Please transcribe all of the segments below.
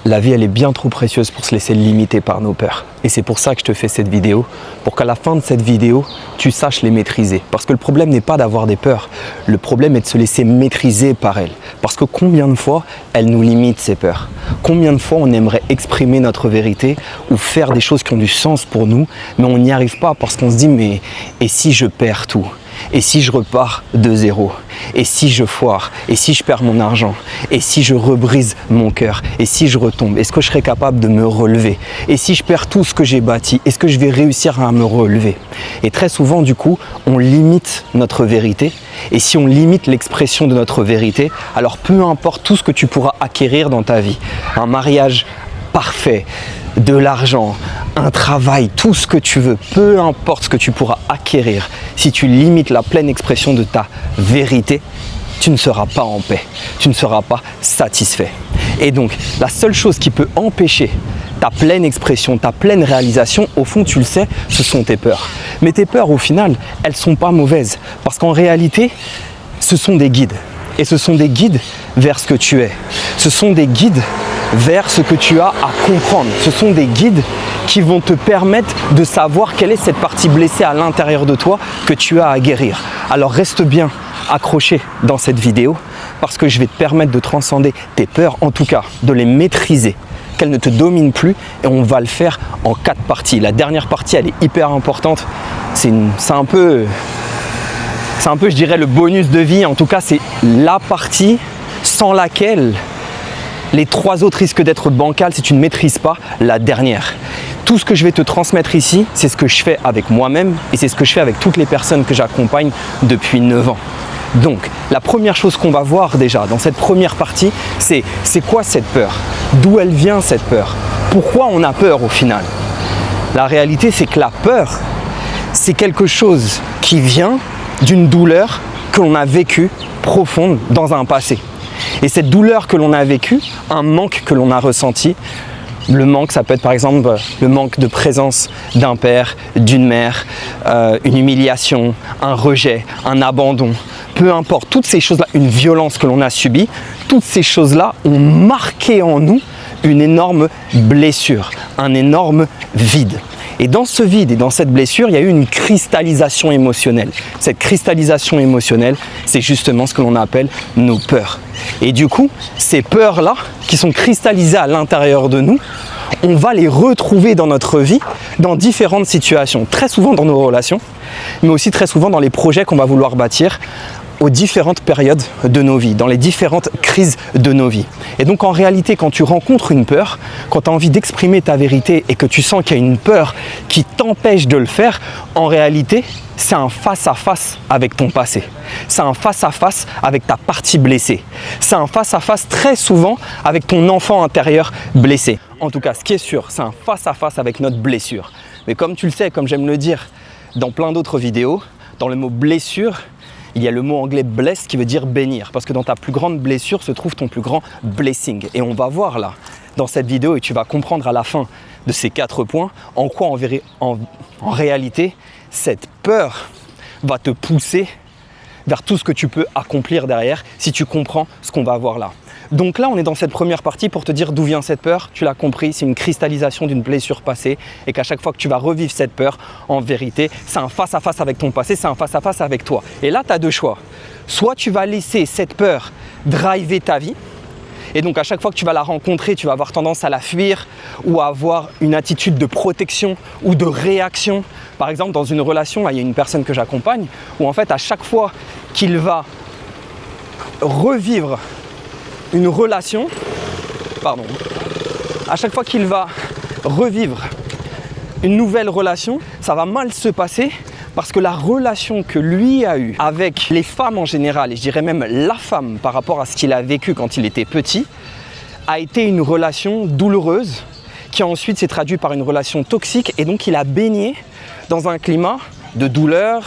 La vie, elle est bien trop précieuse pour se laisser limiter par nos peurs. Et c'est pour ça que je te fais cette vidéo, pour qu'à la fin de cette vidéo, tu saches les maîtriser. Parce que le problème n'est pas d'avoir des peurs, le problème est de se laisser maîtriser par elles. Parce que combien de fois elles nous limitent, ces peurs? Combien de fois on aimerait exprimer notre vérité ou faire des choses qui ont du sens pour nous, mais on n'y arrive pas parce qu'on se dit mais et si je perds tout? Et si je repars de zéro? Et si je foire? Et si je perds mon argent? Et si je rebrise mon cœur? Et si je retombe? Est-ce que je serai capable de me relever? Et si je perds tout ce que j'ai bâti, est-ce que je vais réussir à me relever? Et très souvent, du coup, on limite notre vérité. Et si on limite l'expression de notre vérité, alors peu importe tout ce que tu pourras acquérir dans ta vie, un mariage parfait, de l'argent, un travail, tout ce que tu veux, peu importe ce que tu pourras acquérir, si tu limites la pleine expression de ta vérité, tu ne seras pas en paix, tu ne seras pas satisfait. Et donc, la seule chose qui peut empêcher ta pleine expression, ta pleine réalisation, au fond, tu le sais, ce sont tes peurs. Mais tes peurs, au final, elles ne sont pas mauvaises, parce qu'en réalité, ce sont des guides. Et ce sont des guides vers ce que tu es. Ce sont des guides vers ce que tu as à comprendre. Ce sont des guides qui vont te permettre de savoir quelle est cette partie blessée à l'intérieur de toi que tu as à guérir. Alors reste bien accroché dans cette vidéo parce que je vais te permettre de transcender tes peurs, en tout cas de les maîtriser, qu'elles ne te dominent plus, et on va le faire en 4 parties. La dernière partie, elle est hyper importante. C'est un peu, je dirais, le bonus de vie. En tout cas, c'est la partie sans laquelle les 3 autres risquent d'être bancales si tu ne maîtrises pas la dernière. Tout ce que je vais te transmettre ici, c'est ce que je fais avec moi-même et c'est ce que je fais avec toutes les personnes que j'accompagne depuis 9 ans. Donc, la première chose qu'on va voir déjà dans cette première partie, c'est quoi cette peur? D'où elle vient cette peur? Pourquoi on a peur au final? La réalité, c'est que la peur, c'est quelque chose qui vient d'une douleur que l'on a vécue profonde dans un passé. Et cette douleur que l'on a vécue, un manque que l'on a ressenti, le manque, ça peut être par exemple le manque de présence d'un père, d'une mère, une humiliation, un rejet, un abandon, peu importe, toutes ces choses-là, une violence que l'on a subie, toutes ces choses-là ont marqué en nous une énorme blessure, un énorme vide. Et dans ce vide et dans cette blessure, il y a eu une cristallisation émotionnelle. Cette cristallisation émotionnelle, c'est justement ce que l'on appelle nos peurs. Et du coup, ces peurs-là, qui sont cristallisées à l'intérieur de nous, on va les retrouver dans notre vie, dans différentes situations. Très souvent dans nos relations, mais aussi très souvent dans les projets qu'on va vouloir bâtir aux différentes périodes de nos vies, dans les différentes crises de nos vies. Et donc en réalité, quand tu rencontres une peur, quand tu as envie d'exprimer ta vérité et que tu sens qu'il y a une peur qui t'empêche de le faire, en réalité, c'est un face-à-face avec ton passé. C'est un face-à-face avec ta partie blessée. C'est un face-à-face très souvent avec ton enfant intérieur blessé. En tout cas, ce qui est sûr, c'est un face-à-face avec notre blessure. Mais comme tu le sais, comme j'aime le dire dans plein d'autres vidéos, dans le mot blessure, il y a le mot anglais bless qui veut dire bénir, parce que dans ta plus grande blessure se trouve ton plus grand blessing. Et on va voir là, dans cette vidéo, et tu vas comprendre à la fin de ces 4 points, en quoi en réalité, cette peur va te pousser vers tout ce que tu peux accomplir derrière, si tu comprends ce qu'on va voir là. Donc là, on est dans cette première partie pour te dire d'où vient cette peur. Tu l'as compris, c'est une cristallisation d'une blessure passée et qu'à chaque fois que tu vas revivre cette peur, en vérité, c'est un face-à-face avec ton passé, c'est un face-à-face avec toi. Et là, tu as 2 choix. Soit tu vas laisser cette peur driver ta vie, et donc à chaque fois que tu vas la rencontrer, tu vas avoir tendance à la fuir ou à avoir une attitude de protection ou de réaction. Par exemple, dans une relation, là, il y a une personne que j'accompagne où en fait, à chaque fois qu'il va revivre une relation, à chaque fois qu'il va revivre une nouvelle relation, ça va mal se passer parce que la relation que lui a eue avec les femmes en général, et je dirais même la femme par rapport à ce qu'il a vécu quand il était petit, a été une relation douloureuse qui ensuite s'est traduite par une relation toxique, et donc il a baigné dans un climat de douleur,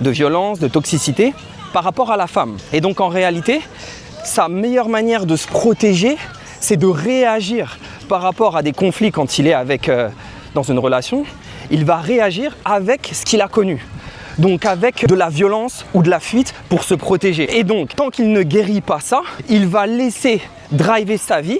de violence, de toxicité par rapport à la femme. Et donc en réalité, sa meilleure manière de se protéger, c'est de réagir par rapport à des conflits quand il est dans une relation. Il va réagir avec ce qu'il a connu. Donc avec de la violence ou de la fuite pour se protéger. Et donc, tant qu'il ne guérit pas ça, il va laisser driver sa vie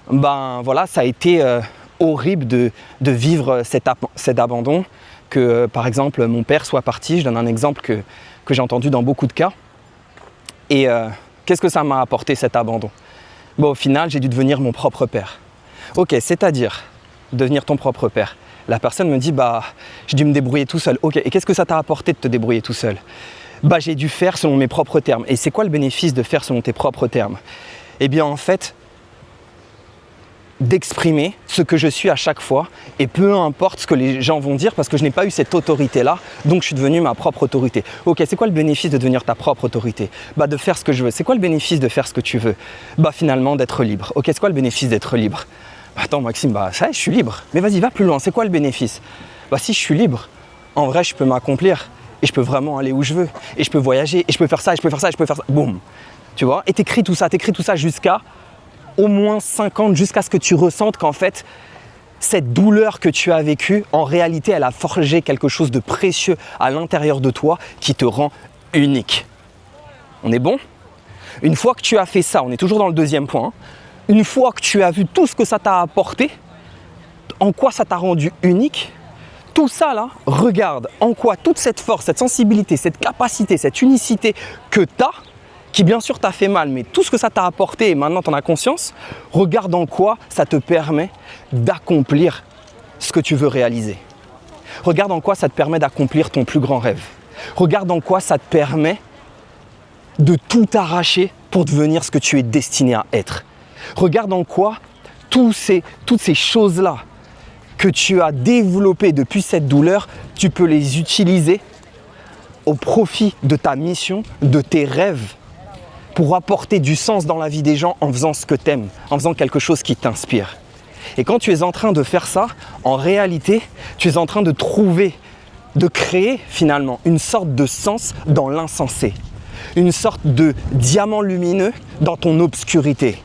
ben voilà, ça a été horrible de vivre cet abandon, que par exemple mon père soit parti. Je donne un exemple que j'ai entendu dans beaucoup de cas. Et qu'est-ce que ça m'a apporté cet abandon? Bon, au final, j'ai dû devenir mon propre père. Ok, c'est-à-dire devenir ton propre père. La personne me dit, bah, j'ai dû me débrouiller tout seul. Ok, et qu'est-ce que ça t'a apporté de te débrouiller tout seul? Bah, j'ai dû faire selon mes propres termes. Et c'est quoi le bénéfice de faire selon tes propres termes? Eh bien, en fait, d'exprimer ce que je suis à chaque fois, et peu importe ce que les gens vont dire, parce que je n'ai pas eu cette autorité-là, donc je suis devenu ma propre autorité. Ok, c'est quoi le bénéfice de devenir ta propre autorité? Bah, de faire ce que je veux. C'est quoi le bénéfice de faire ce que tu veux? Bah, finalement, d'être libre. Ok, c'est quoi le bénéfice d'être libre? Bah, attends Maxime, bah ça y est, je suis libre. Mais vas-y, va plus loin, c'est quoi le bénéfice? Bah, si je suis libre, en vrai, je peux m'accomplir, et je peux vraiment aller où je veux, et je peux voyager, et je peux faire ça, et je peux faire ça, et je peux faire ça. Boum. Tu vois? Et t'écris tout ça jusqu'à au moins 50, jusqu'à ce que tu ressentes qu'en fait, cette douleur que tu as vécue, en réalité, elle a forgé quelque chose de précieux à l'intérieur de toi qui te rend unique. On est bon? Une fois que tu as fait ça, on est toujours dans le deuxième point, hein. Une fois que tu as vu tout ce que ça t'a apporté, en quoi ça t'a rendu unique, tout ça là, regarde en quoi toute cette force, cette sensibilité, cette capacité, cette unicité que tu as, qui bien sûr t'a fait mal, mais tout ce que ça t'a apporté et maintenant tu en as conscience, regarde en quoi ça te permet d'accomplir ce que tu veux réaliser. Regarde en quoi ça te permet d'accomplir ton plus grand rêve. Regarde en quoi ça te permet de tout arracher pour devenir ce que tu es destiné à être. Regarde en quoi toutes ces choses-là que tu as développées depuis cette douleur, tu peux les utiliser au profit de ta mission, de tes rêves, pour apporter du sens dans la vie des gens en faisant ce que tu aimes, en faisant quelque chose qui t'inspire. Et quand tu es en train de faire ça, en réalité, tu es en train de trouver, de créer finalement une sorte de sens dans l'insensé, une sorte de diamant lumineux dans ton obscurité.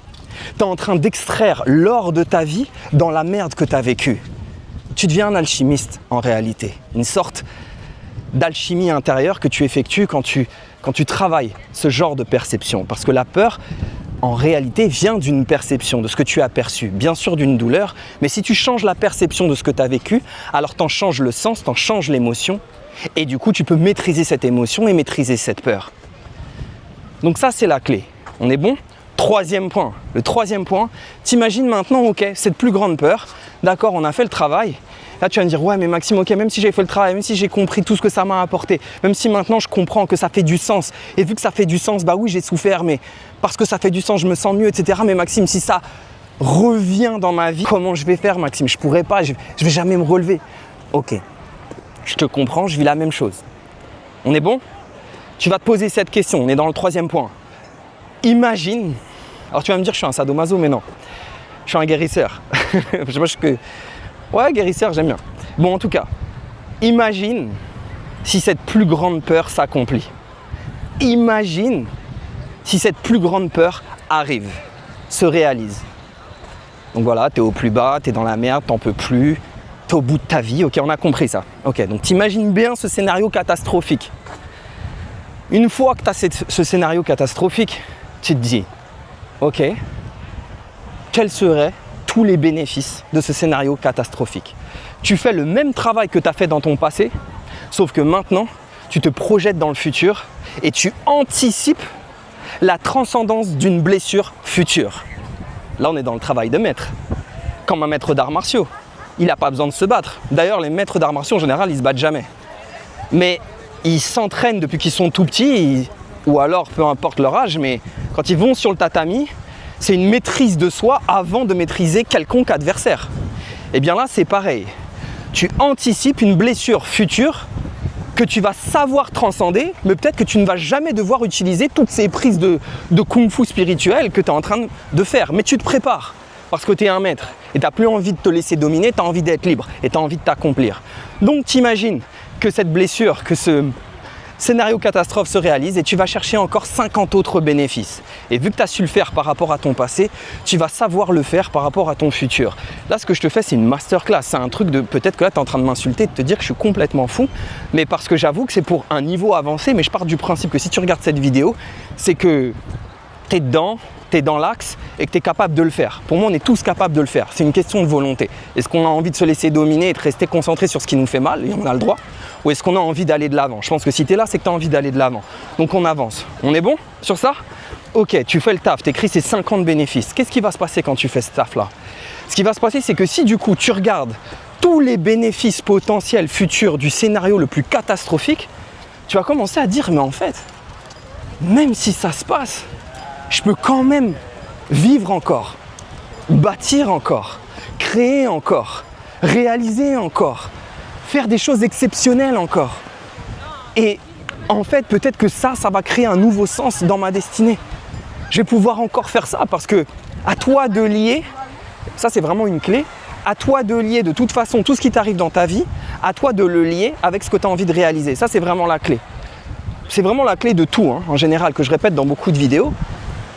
Tu es en train d'extraire l'or de ta vie dans la merde que tu as vécue. Tu deviens un alchimiste en réalité, une sorte d'alchimie intérieure que tu effectues quand tu travailles ce genre de perception. Parce que la peur, en réalité, vient d'une perception, de ce que tu as perçu. Bien sûr d'une douleur, mais si tu changes la perception de ce que tu as vécu, alors tu en changes le sens, tu en changes l'émotion. Et du coup, tu peux maîtriser cette émotion et maîtriser cette peur. Donc ça, c'est la clé. On est bon? Troisième point. Le troisième point, t'imagines maintenant, ok, cette plus grande peur, d'accord, on a fait le travail. Là, tu vas me dire, ouais, mais Maxime, ok, même si j'ai fait le travail, même si j'ai compris tout ce que ça m'a apporté, même si maintenant je comprends que ça fait du sens, et vu que ça fait du sens, bah oui, j'ai souffert, mais parce que ça fait du sens, je me sens mieux, etc. Mais Maxime, si ça revient dans ma vie, comment je vais faire, Maxime? Je pourrais pas, je vais jamais me relever. Ok, je te comprends, je vis la même chose. On est bon? Tu vas te poser cette question, on est dans le troisième point. Imagine, alors tu vas me dire, je suis un sadomaso, mais non, je suis un guérisseur. Ouais, guérisseur, j'aime bien. Bon, en tout cas, imagine si cette plus grande peur s'accomplit. Imagine si cette plus grande peur arrive, se réalise. Donc voilà, tu es au plus bas, tu es dans la merde, t'en peux plus, tu es au bout de ta vie. Ok, on a compris ça. Ok, donc t'imagines bien ce scénario catastrophique. Une fois que tu as ce scénario catastrophique, tu te dis, ok, quels seraient tous les bénéfices de ce scénario catastrophique? Tu fais le même travail que tu as fait dans ton passé, sauf que maintenant, tu te projettes dans le futur et tu anticipes la transcendance d'une blessure future. Là, on est dans le travail de maître. Comme un maître d'arts martiaux, il n'a pas besoin de se battre. D'ailleurs, les maîtres d'arts martiaux, en général, ils ne se battent jamais. Mais ils s'entraînent depuis qu'ils sont tout petits, ou alors, peu importe leur âge, mais quand ils vont sur le tatami, c'est une maîtrise de soi avant de maîtriser quelconque adversaire. Et bien là, c'est pareil. Tu anticipes une blessure future que tu vas savoir transcender, mais peut-être que tu ne vas jamais devoir utiliser toutes ces prises de kung-fu spirituel que tu es en train de faire. Mais tu te prépares parce que tu es un maître et tu n'as plus envie de te laisser dominer, tu as envie d'être libre et tu as envie de t'accomplir. Donc t'imagines que cette blessure, que ce scénario catastrophe se réalise et tu vas chercher encore 50 autres bénéfices. Et vu que tu as su le faire par rapport à ton passé, tu vas savoir le faire par rapport à ton futur. Là, ce que je te fais, c'est une masterclass. C'est un truc de, peut-être que là, tu es en train de m'insulter, de te dire que je suis complètement fou, mais parce que j'avoue que c'est pour un niveau avancé, mais je pars du principe que si tu regardes cette vidéo, c'est que tu es dedans, tu tu es dans l'axe et que tu es capable de le faire. Pour moi, on est tous capables de le faire. C'est une question de volonté. Est-ce qu'on a envie de se laisser dominer et de rester concentré sur ce qui nous fait mal, et on a le droit, ou est-ce qu'on a envie d'aller de l'avant? Je pense que si tu es là, c'est que tu as envie d'aller de l'avant. Donc on avance. On est bon sur ça? Ok, tu fais le taf, tu écris ces 50 bénéfices. Qu'est-ce qui va se passer quand tu fais ce taf-là? Ce qui va se passer, c'est que si du coup tu regardes tous les bénéfices potentiels futurs du scénario le plus catastrophique, tu vas commencer à dire, mais en fait, même si ça se passe, je peux quand même vivre encore, bâtir encore, créer encore, réaliser encore, faire des choses exceptionnelles encore. Et en fait, peut-être que ça va créer un nouveau sens dans ma destinée. Je vais pouvoir encore faire ça parce que à toi de lier, ça c'est vraiment une clé, à toi de lier de toute façon tout ce qui t'arrive dans ta vie, à toi de le lier avec ce que tu as envie de réaliser. Ça c'est vraiment la clé. C'est vraiment la clé de tout, hein, en général, que je répète dans beaucoup de vidéos.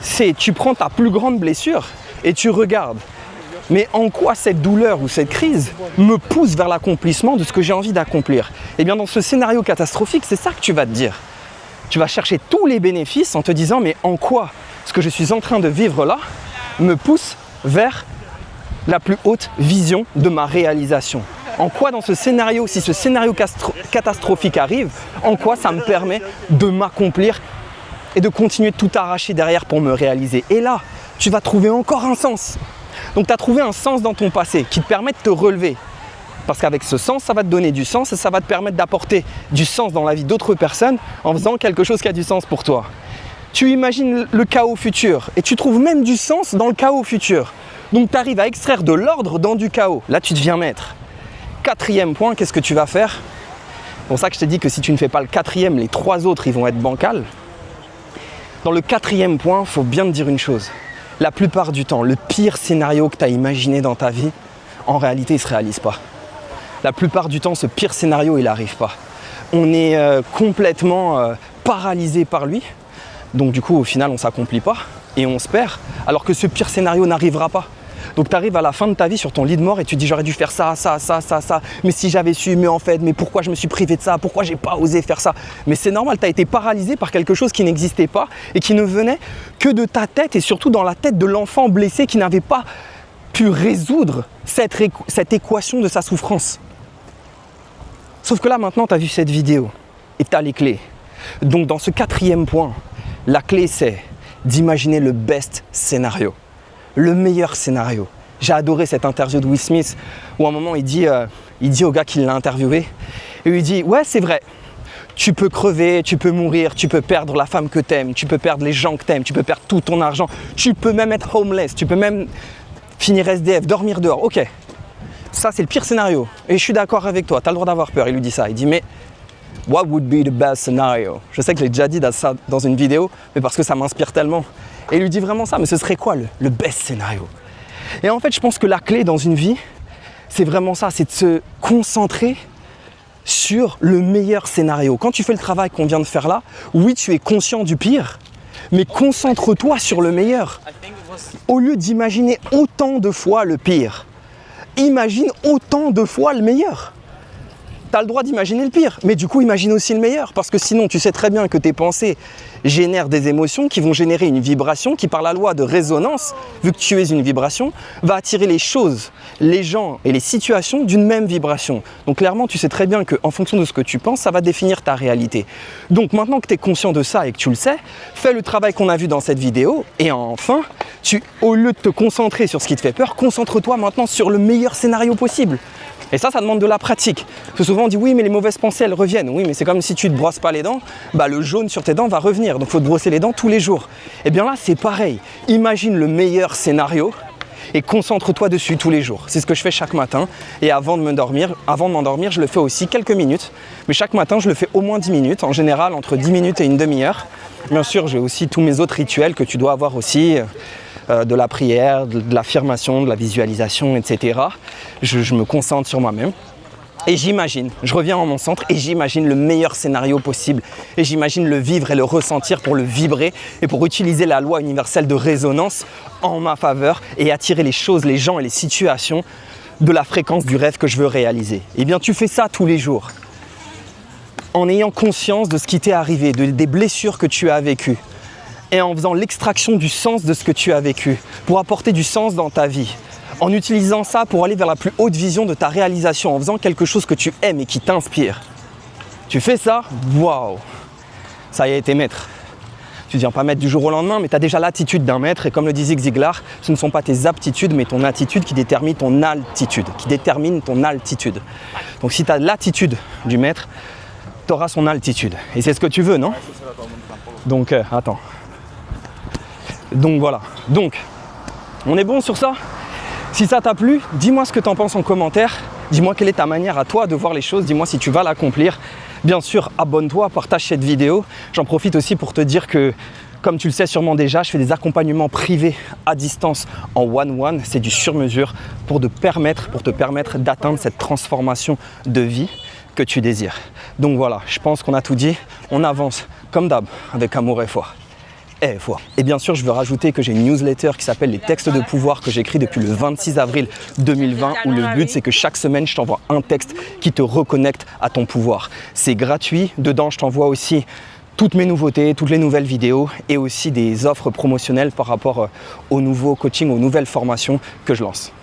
C'est tu prends ta plus grande blessure et tu regardes. Mais en quoi cette douleur ou cette crise me pousse vers l'accomplissement de ce que j'ai envie d'accomplir? Eh bien dans ce scénario catastrophique, c'est ça que tu vas te dire. Tu vas chercher tous les bénéfices en te disant mais en quoi ce que je suis en train de vivre là me pousse vers la plus haute vision de ma réalisation? En quoi dans ce scénario, si ce scénario catastrophique arrive, en quoi ça me permet de m'accomplir et de continuer de tout arracher derrière pour me réaliser? Et là, tu vas trouver encore un sens. Donc tu as trouvé un sens dans ton passé qui te permet de te relever. Parce qu'avec ce sens, ça va te donner du sens et ça va te permettre d'apporter du sens dans la vie d'autres personnes en faisant quelque chose qui a du sens pour toi. Tu imagines le chaos futur et tu trouves même du sens dans le chaos futur. Donc tu arrives à extraire de l'ordre dans du chaos. Là, tu deviens maître. Quatrième point, qu'est-ce que tu vas faire? C'est pour ça que je t'ai dit que si tu ne fais pas le quatrième, les trois autres, ils vont être bancals. Dans le quatrième point, il faut bien te dire une chose. La plupart du temps, le pire scénario que tu as imaginé dans ta vie, en réalité, il ne se réalise pas. La plupart du temps, ce pire scénario, il n'arrive pas. On est complètement paralysé par lui. Donc du coup, au final, on ne s'accomplit pas et on se perd. Alors que ce pire scénario n'arrivera pas. Donc tu arrives à la fin de ta vie sur ton lit de mort et tu te dis j'aurais dû faire ça, ça, ça, ça, ça. Mais si j'avais su, mais en fait, mais pourquoi je me suis privé de ça? Pourquoi j'ai pas osé faire ça? Mais c'est normal, tu as été paralysé par quelque chose qui n'existait pas et qui ne venait que de ta tête et surtout dans la tête de l'enfant blessé qui n'avait pas pu résoudre cette équation de sa souffrance. Sauf que là maintenant tu as vu cette vidéo et tu as les clés. Donc dans ce quatrième point, la clé c'est d'imaginer le best scénario. Le meilleur scénario. J'ai adoré cette interview de Will Smith où à un moment il dit au gars qui l'a interviewé et il dit ouais c'est vrai, tu peux crever, tu peux mourir, tu peux perdre la femme que t'aimes, tu peux perdre les gens que t'aimes, tu peux perdre tout ton argent, tu peux même être homeless, tu peux même finir SDF, dormir dehors, ok. Ça c'est le pire scénario et je suis d'accord avec toi, tu as le droit d'avoir peur. Il lui dit ça, il dit mais what would be the best scenario? Je sais que je l'ai déjà dit dans une vidéo, mais parce que ça m'inspire tellement. Et il lui dit vraiment ça, mais ce serait quoi le best scénario? Et en fait, je pense que la clé dans une vie, c'est vraiment ça, c'est de se concentrer sur le meilleur scénario. Quand tu fais le travail qu'on vient de faire là, oui, tu es conscient du pire, mais concentre-toi sur le meilleur. Au lieu d'imaginer autant de fois le pire, imagine autant de fois le meilleur. Tu as le droit d'imaginer le pire, mais du coup imagine aussi le meilleur, parce que sinon tu sais très bien que tes pensées génèrent des émotions qui vont générer une vibration qui, par la loi de résonance, vu que tu es une vibration, va attirer les choses, les gens et les situations d'une même vibration. Donc clairement tu sais très bien qu'en fonction de ce que tu penses, ça va définir ta réalité. Donc maintenant que tu es conscient de ça et que tu le sais, fais le travail qu'on a vu dans cette vidéo et enfin, au lieu de te concentrer sur ce qui te fait peur, concentre-toi maintenant sur le meilleur scénario possible. Et ça demande de la pratique. Parce que souvent on dit oui mais les mauvaises pensées elles reviennent. Oui mais c'est comme si tu ne te brosses pas les dents, le jaune sur tes dents va revenir. Donc il faut te brosser les dents tous les jours. Et bien là c'est pareil. Imagine le meilleur scénario et concentre-toi dessus tous les jours. C'est ce que je fais chaque matin. Et avant de m'endormir, je le fais aussi quelques minutes. Mais chaque matin je le fais au moins 10 minutes. En général entre 10 minutes et une demi-heure. Bien sûr j'ai aussi tous mes autres rituels que tu dois avoir aussi. De la prière, de l'affirmation, de la visualisation, etc. Je me concentre sur moi-même et j'imagine, je reviens en mon centre et j'imagine le meilleur scénario possible et j'imagine le vivre et le ressentir pour le vibrer et pour utiliser la loi universelle de résonance en ma faveur et attirer les choses, les gens et les situations de la fréquence du rêve que je veux réaliser. Eh bien tu fais ça tous les jours en ayant conscience de ce qui t'est arrivé, des blessures que tu as vécues. et en faisant l'extraction du sens de ce que tu as vécu, pour apporter du sens dans ta vie, en utilisant ça pour aller vers la plus haute vision de ta réalisation, en faisant quelque chose que tu aimes et qui t'inspire. Tu fais ça, waouh, ça y est, t'es maître. Tu ne deviens pas maître du jour au lendemain, mais tu as déjà l'attitude d'un maître. Et comme le dit Zig Ziglar, ce ne sont pas tes aptitudes, mais ton attitude qui détermine ton altitude. Donc si tu as l'attitude du maître, tu auras son altitude. Et c'est ce que tu veux, non? Donc, attends. Donc voilà. Donc, on est bon sur ça? Si ça t'a plu, dis-moi ce que tu en penses en commentaire. Dis-moi quelle est ta manière à toi de voir les choses. Dis-moi si tu vas l'accomplir. Bien sûr, abonne-toi, partage cette vidéo. J'en profite aussi pour te dire que, comme tu le sais sûrement déjà, je fais des accompagnements privés à distance en one-one. C'est du sur-mesure pour te permettre d'atteindre cette transformation de vie que tu désires. Donc voilà, je pense qu'on a tout dit. On avance comme d'hab, avec amour et foi. Et bien sûr, je veux rajouter que j'ai une newsletter qui s'appelle Les Textes de Pouvoir que j'écris depuis le 26 avril 2020 où le but c'est que chaque semaine je t'envoie un texte qui te reconnecte à ton pouvoir. C'est gratuit, dedans je t'envoie aussi toutes mes nouveautés, toutes les nouvelles vidéos et aussi des offres promotionnelles par rapport aux nouveaux coachings, aux nouvelles formations que je lance.